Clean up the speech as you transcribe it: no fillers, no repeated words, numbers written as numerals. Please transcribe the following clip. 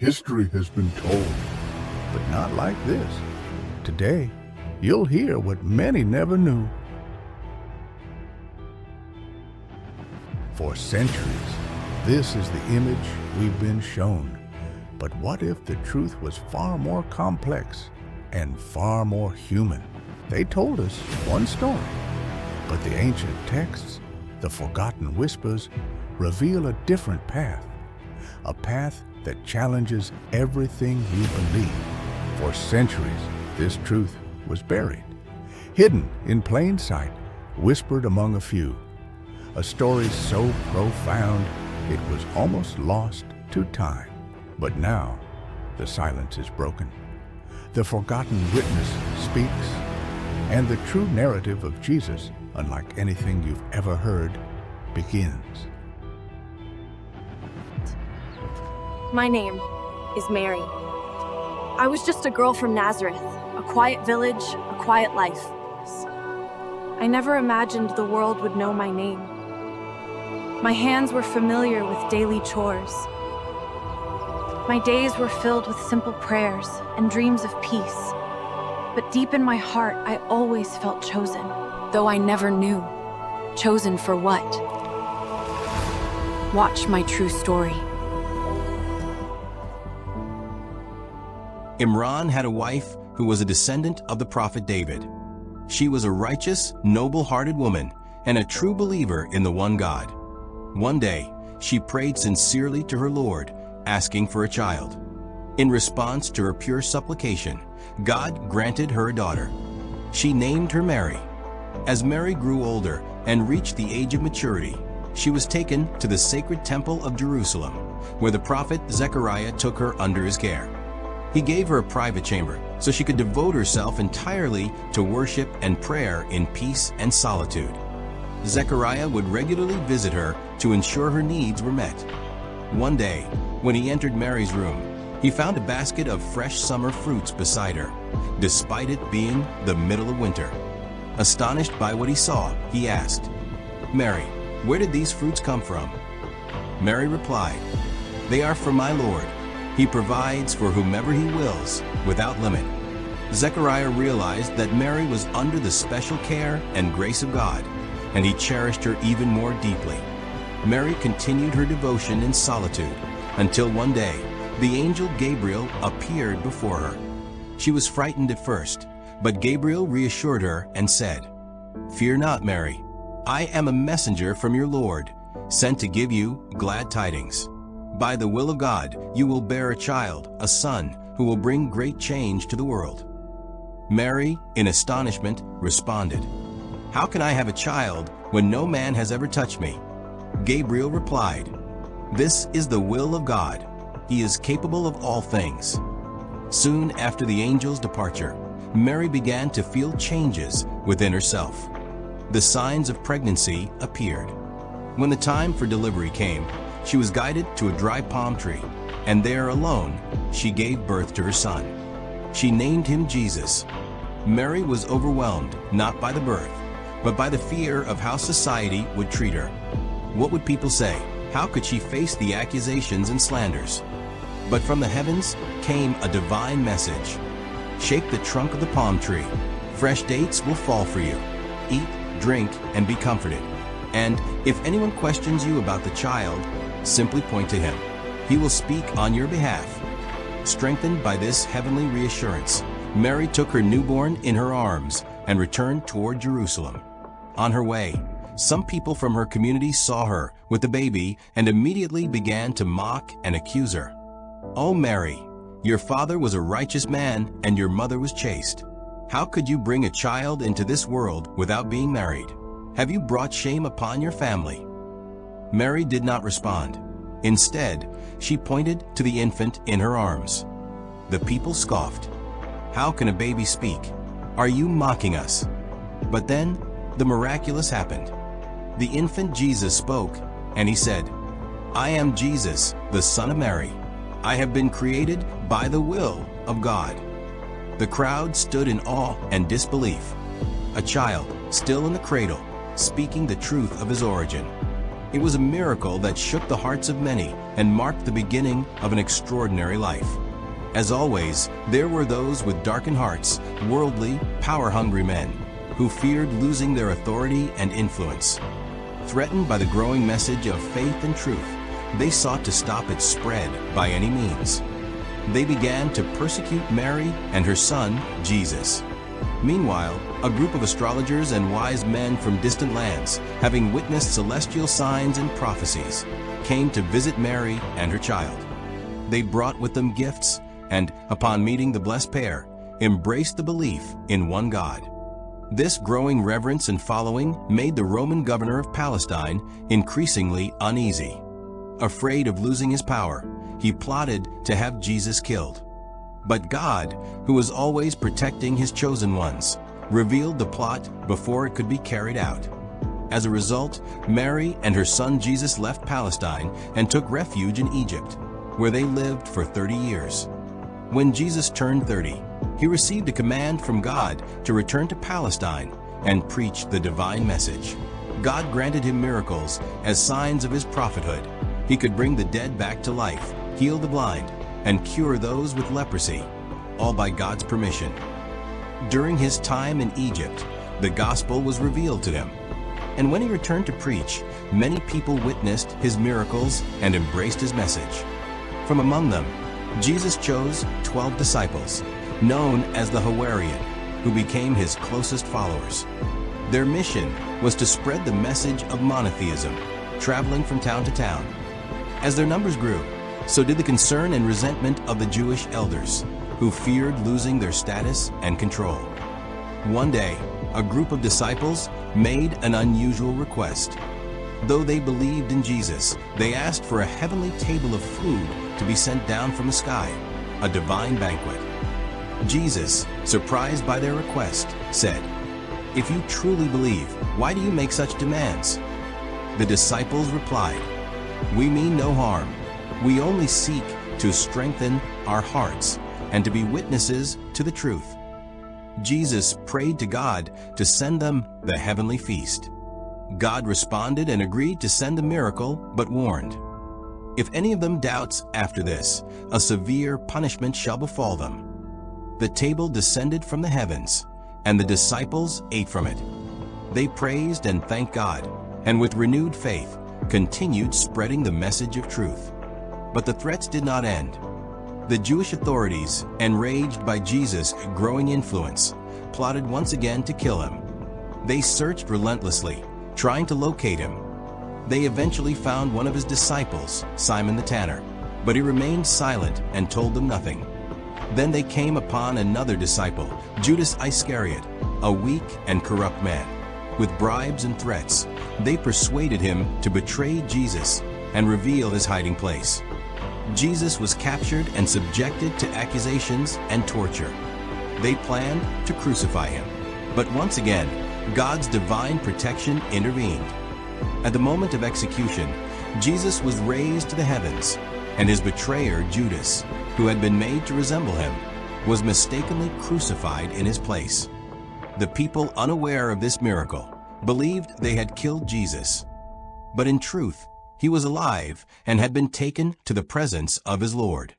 History has been told, but not like this. Today, you'll hear what many never knew. For centuries, this is the image we've been shown. But what if the truth was far more complex and far more human? They told us one story, but the ancient texts, the forgotten whispers, reveal a different path. A path that challenges everything you believe. For centuries, this truth was buried, hidden in plain sight, whispered among a few. A story so profound, it was almost lost to time. But now, the silence is broken. The forgotten witness speaks, and the true narrative of Jesus, unlike anything you've ever heard, begins. My name is Mary. I was just a girl from Nazareth, a quiet village, a quiet life. I never imagined the world would know my name. My hands were familiar with daily chores. My days were filled with simple prayers and dreams of peace. But deep in my heart, I always felt chosen, though I never knew. Chosen for what? Watch my true story. Imran had a wife who was a descendant of the prophet David. She was a righteous, noble-hearted woman and a true believer in the one God. One day, she prayed sincerely to her Lord, asking for a child. In response to her pure supplication, God granted her a daughter. She named her Mary. As Mary grew older and reached the age of maturity, she was taken to the sacred temple of Jerusalem, where the prophet Zechariah took her under his care. He gave her a private chamber so she could devote herself entirely to worship and prayer in peace and solitude. Zechariah would regularly visit her to ensure her needs were met. One day, when he entered Mary's room, he found a basket of fresh summer fruits beside her, despite it being the middle of winter. Astonished by what he saw, he asked, "Mary, where did these fruits come from?" Mary replied, "They are from my Lord. He provides for whomever he wills, without limit." Zechariah realized that Mary was under the special care and grace of God, and he cherished her even more deeply. Mary continued her devotion in solitude until one day, the angel Gabriel appeared before her. She was frightened at first, but Gabriel reassured her and said, "Fear not, Mary. I am a messenger from your Lord, sent to give you glad tidings. By the will of God, you will bear a child, a son, who will bring great change to the world." Mary, in astonishment, responded, "How can I have a child when no man has ever touched me?" Gabriel replied, "This is the will of God. He is capable of all things." Soon after the angel's departure, Mary began to feel changes within herself. The signs of pregnancy appeared. When the time for delivery came, she was guided to a dry palm tree, and there alone, she gave birth to her son. She named him Jesus. Mary was overwhelmed not by the birth, but by the fear of how society would treat her. What would people say? How could she face the accusations and slanders? But from the heavens came a divine message. "Shake the trunk of the palm tree. Fresh dates will fall for you. Eat, drink, and be comforted. And if anyone questions you about the child, simply point to him. He will speak on your behalf." Strengthened by this heavenly reassurance, Mary took her newborn in her arms and returned toward Jerusalem. On her way, some people from her community saw her with the baby and immediately began to mock and accuse her. "Oh, Mary, your father was a righteous man and your mother was chaste. How could you bring a child into this world without being married? Have you brought shame upon your family?" Mary did not respond. Instead, she pointed to the infant in her arms. The people scoffed. "How can a baby speak? Are you mocking us?" But then, the miraculous happened. The infant Jesus spoke, and he said, "I am Jesus, the Son of Mary. I have been created by the will of God." The crowd stood in awe and disbelief. A child, still in the cradle, speaking the truth of his origin. It was a miracle that shook the hearts of many and marked the beginning of an extraordinary life. As always, there were those with darkened hearts, worldly, power-hungry men, who feared losing their authority and influence. Threatened by the growing message of faith and truth, they sought to stop its spread by any means. They began to persecute Mary and her son, Jesus. Meanwhile, a group of astrologers and wise men from distant lands, having witnessed celestial signs and prophecies, came to visit Mary and her child. They brought with them gifts, and, upon meeting the blessed pair, embraced the belief in one God. This growing reverence and following made the Roman governor of Palestine increasingly uneasy. Afraid of losing his power, he plotted to have Jesus killed. But God, who was always protecting his chosen ones, revealed the plot before it could be carried out. As a result, Mary and her son Jesus left Palestine and took refuge in Egypt, where they lived for 30 years. When Jesus turned 30, he received a command from God to return to Palestine and preach the divine message. God granted him miracles as signs of his prophethood. He could bring the dead back to life, heal the blind, and cure those with leprosy, all by God's permission. During his time in Egypt, the gospel was revealed to him. And when he returned to preach, many people witnessed his miracles and embraced his message. From among them, Jesus chose 12 disciples, known as the Hawarian, who became his closest followers. Their mission was to spread the message of monotheism, traveling from town to town. As their numbers grew, so did the concern and resentment of the Jewish elders, who feared losing their status and control. One day, a group of disciples made an unusual request. Though they believed in Jesus, they asked for a heavenly table of food to be sent down from the sky, a divine banquet. Jesus, surprised by their request, said, "If you truly believe, why do you make such demands?" The disciples replied, "We mean no harm. We only seek to strengthen our hearts and to be witnesses to the truth." Jesus prayed to God to send them the heavenly feast. God responded and agreed to send the miracle, but warned, "If any of them doubts after this, a severe punishment shall befall them." The table descended from the heavens, and the disciples ate from it. They praised and thanked God, and with renewed faith, continued spreading the message of truth. But the threats did not end. The Jewish authorities, enraged by Jesus' growing influence, plotted once again to kill him. They searched relentlessly, trying to locate him. They eventually found one of his disciples, Simon the Tanner, but he remained silent and told them nothing. Then they came upon another disciple, Judas Iscariot, a weak and corrupt man. With bribes and threats, they persuaded him to betray Jesus and reveal his hiding place. Jesus was captured and subjected to accusations and torture. They planned to crucify him, but once again, God's divine protection intervened. At the moment of execution, Jesus was raised to the heavens, and his betrayer, Judas, who had been made to resemble him, was mistakenly crucified in his place. The people, unaware of this miracle, believed they had killed Jesus. But in truth, he was alive and had been taken to the presence of his Lord.